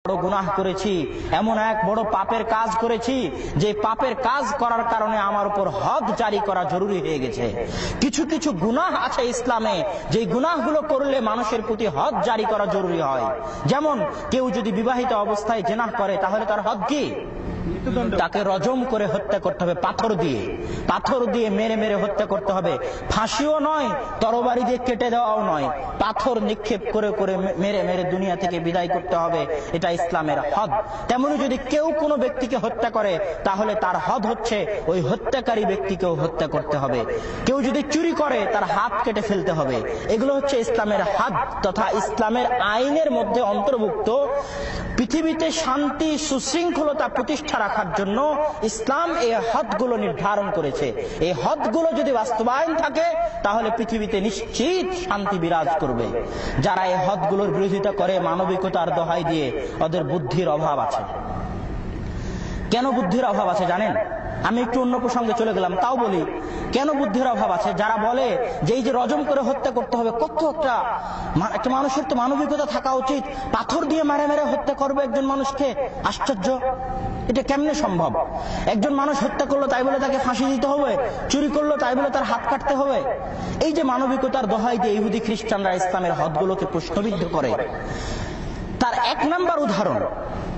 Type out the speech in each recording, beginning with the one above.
বড় গুনাহ করেছি, এমন এক বড় পাপের কাজ করেছি যে পাপের কাজ করার কারণে আমার উপর হদ জারি করা জরুরি হয়ে গেছে। কিছু কিছু গুনাহ আছে ইসলামে, যে গুনাহগুলো করলে মানুষের প্রতি হদ জারি করা জরুরি হয়। যেমন কেউ যদি বিবাহিত অবস্থায় জিনাহ করে তাহলে তার হদ কি? তাকে রজম করে হত্যা করতে হবে, পাথর দিয়ে মেরে মেরে হত্যা করতে হবে। ফাঁসিও নয়, তরবারি দিয়ে কেটে দেওয়াও নয়, পাথর নিক্ষেপ করে করে মেরে মেরে দুনিয়া থেকে বিদায় করতে হবে। এটা ইসলামের হদ। তেমনি যদি কেউ কোনো ব্যক্তিকে হত্যা করে তাহলে তার হদ হচ্ছে ওই হত্যাকারী ব্যক্তিকেও হত্যা করতে হবে। কেউ যদি চুরি করে তার হাত কেটে ফেলতে হবে। এগুলো হচ্ছে ইসলামের হদ তথা ইসলামের আইনের মধ্যে অন্তর্ভুক্ত। পৃথিবীতে শান্তি সুশৃঙ্খলতা প্রতিষ্ঠা রাখার জন্য ইসলাম এই হদগুলো নির্ধারণ করেছে। এই হদগুলো যদি বাস্তবায়ন থাকে তাহলে পৃথিবীতে নিশ্চিত শান্তি বিরাজ করবে। যারা এই হদগুলোর বিরোধিতা করে মানবিকতার দোহাই দিয়ে, ওদের বুদ্ধির অভাব আছে। কেন বুদ্ধির অভাব আছে জানেন? আমি একটু অন্য প্রসঙ্গে চলে গেলাম, তাও বলি কেন বুদ্ধির অভাব আছে। যারা বলে যে এই যে রজম করে হত্যা করতে হবে, কত একটা মানুষের তো মানবিকতা থাকা উচিত, পাথর দিয়ে মেরে মেরে হত্যা করবে একজন মানুষকে। আশ্চর্য, এটা কেমনে সম্ভব? একজন মানুষ হত্যা করলো তাই বলে তাকে ফাঁসি দিতে হবে, চুরি করলো তাই বলে তার হাত কাটতে হবে? এই যে মানবিকতার দোহাই দিয়ে ইহুদি খ্রিস্টানরা ইসলামের হদগুলোকে প্রশ্নবিদ্ধ করে, তার এক নাম্বার উদাহরণ,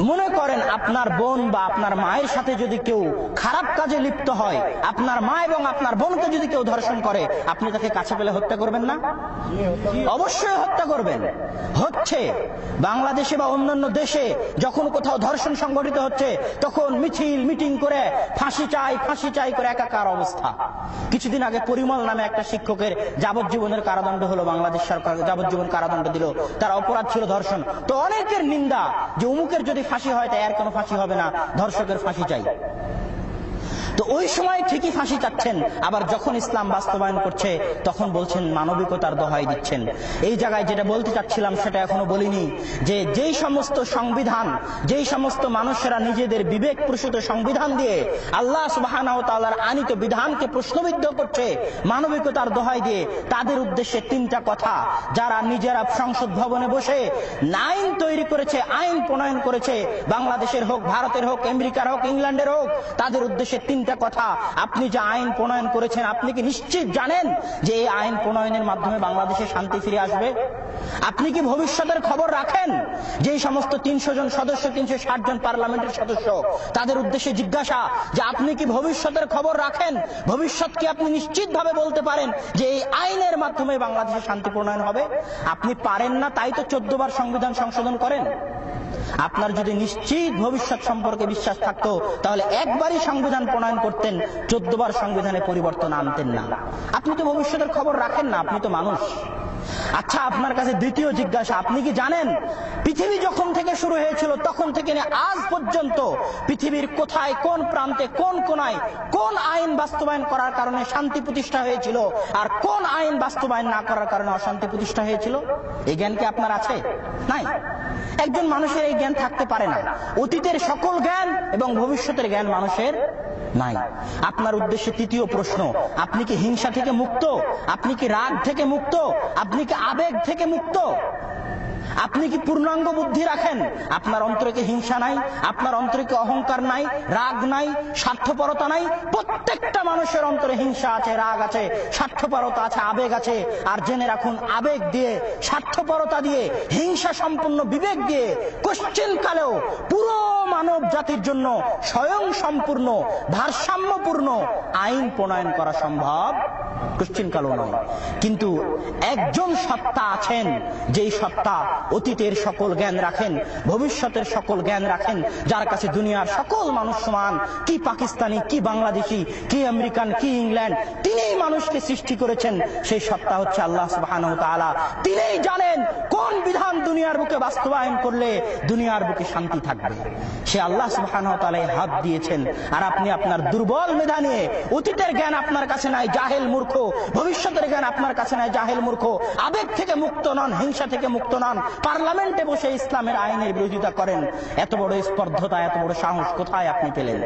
মনে করেন আপনার বোন বা আপনার মায়ের সাথে যদি কেউ খারাপ কাজে লিপ্ত হয়, আপনার মা এবং আপনার বোনকে যদি কেউ ধর্ষণ করে, আপনি তাকে কাছে পেলে হত্যা করবেন না? অবশ্যই হত্যা করবেন। হচ্ছে বাংলাদেশে বা অন্যান্য দেশে যখন কোথাও ধর্ষণ সংঘটিত হচ্ছে তখন মিটিং করে ফাঁসি চাই করে একাকার অবস্থা। কিছুদিন আগে পরিমল নামে একটা শিক্ষকের যাবজ্জীবনের কারাদণ্ড হলো, বাংলাদেশ সরকার যাবজ্জীবন কারাদণ্ড দিল, তার অপরাধ ছিল ধর্ষণ। তো অনেকের নিন্দা যে অমুকের যদি ফাঁসি হয় তাই আর কোনো ফাঁসি হবে না, ধর্ষকের ফাঁসি চাই। তো ওই সময় ঠিকই ফাঁসি চাচ্ছেন, আবার যখন ইসলাম বাস্তবায়ন করছে তখন বলছেন মানবিকতার দোহাই দিচ্ছেন। এই জায়গায় যেটা বলতে চাচ্ছিলাম সেটা এখনো বলিনি, যে যেই সমস্ত সংবিধান, যেই সমস্ত মানুষেরা নিজেদের বিবেক প্রসূত সংবিধান দিয়ে আল্লাহ সুবহানাহু ওয়া তাআলার আনিত বিধানকে প্রশ্নবিদ্ধ করছে মানবিকতার দোহাই দিয়ে, তাদের উদ্দেশ্যে তিনটা কথা। যারা নিজেরা সংসদ ভবনে বসে আইন তৈরি করেছে, আইন প্রণয়ন করেছে, বাংলাদেশের হোক, ভারতের হোক, আমেরিকার হোক, ইংল্যান্ডের হোক, তাদের উদ্দেশ্যে তিনটা কথা। আপনি যে আইন প্রণয়ন করেছেন, আপনি কি নিশ্চিত জানেন যে এই আইন প্রণয়নের মাধ্যমে বাংলাদেশে শান্তি ফিরে আসবে? আপনি কি ভবিষ্যতের খবর রাখেন? যে সমস্ত 300 জন সদস্য, 360 জন পার্লামেন্টের সদস্য, তাদের উদ্দেশ্যে জিজ্ঞাসা যে আপনি কি ভবিষ্যতের খবর রাখেন? ভবিষ্যৎ কি আপনি নিশ্চিতভাবে বলতে পারেন যে এই আইনের মাধ্যমে বাংলাদেশে শান্তি প্রণয়ন হবে? আপনি পারেন না, তাই তো 14 বার সংবিধান সংশোধন করেন। আপনার যদি নিশ্চিত ভবিষ্যৎ সম্পর্কে বিশ্বাস থাকতো তাহলে একবারই সংবিধান প্রণয়ন করতেন, 14 বার সংবিধানে পরিবর্তন আনতেন না। আপনি তো ভবিষ্যতের খবর রাখেন না, আপনি তো মানুষ। আচ্ছা, আপনার কাছে দ্বিতীয় জিজ্ঞাসা, আপনি কি জানেন পৃথিবী যখন থেকে শুরু হয়েছিল তখন থেকে আজ পর্যন্ত পৃথিবীর কোথায়, কোন প্রান্তে, কোন কোনায় কোন আইন বাস্তবায়ন করার কারণে শান্তি প্রতিষ্ঠা হয়েছিল আর কোন আইন বাস্তবায়ন না করার কারণে অশান্তি প্রতিষ্ঠা হয়েছিল? এই জ্ঞান কি আপনার আছে? নাই। একজন মানুষের এই জ্ঞান থাকতে পারে না। অতীতের সকল জ্ঞান এবং ভবিষ্যতের জ্ঞান মানুষের নাই। আপনার উদ্দেশ্যে তৃতীয় প্রশ্ন, আপনি কি হিংসা থেকে মুক্ত? আপনি কি রাগ থেকে মুক্ত? আপনি কি আবেগ থেকে মুক্ত? আপনি কি পূর্ণাঙ্গ বুদ্ধি রাখেন? আপনার অন্তরে কি হিংসা নাই? আপনার অন্তরে কি অহংকার নাই, রাগ নাই, স্বার্থপরতা নাই? প্রত্যেকটা মানুষের অন্তরে হিংসা আছে, রাগ আছে, স্বার্থপরতা আছে, আবেগ আছে। আর জেনে রাখুন, আবেগ দিয়ে, স্বার্থপরতা দিয়ে, হিংসা সম্পূর্ণ বিবেক দিয়ে কোশ্চিনকালেও পুরো মানব জাতির জন্য স্বয়ং সম্পূর্ণ ভারসাম্যপূর্ণ আইন প্রণয়ন করা সম্ভব কোশ্চিনকালও নয়। কিন্তু একজন সত্তা আছেন, যেই সত্তা অতীতের সকল জ্ঞান রাখেন, ভবিষ্যতের সকল জ্ঞান রাখেন, যার কাছে দুনিয়ার সকল মানুষ সমান। কি পাকিস্তানি, কি বাংলাদেশি, কি আমেরিকান, কি ইংল্যান্ড, তিনিই মানুষকে সৃষ্টি করেছেন। সেই সত্তা হচ্ছে আল্লাহ সুবহানাহু ওয়া তাআলা। তিনিই জানেন কোন বিধান দুনিয়ার বুকে বাস্তবায়ন করলে দুনিয়ার বুকে শান্তি থাকবে। সে আল্লাহ সুবহানাহু ওয়া তাআলা হাত দিয়েছেন। আর আপনি আপনার দুর্বল মেধা নিয়ে, অতীতের জ্ঞান আপনার কাছে নাই, জাহেল মূর্খ, ভবিষ্যতের জ্ঞান আপনার কাছে নাই, জাহেল মূর্খ, আবেগ থেকে মুক্ত নন, হিংসা থেকে মুক্ত নন, পার্লামেন্টে বসে ইসলামের আইনের বিরোধিতা করেন। এত বড় স্পর্ধতা, এত বড় সাহস কোথায় আপনি পেলেন?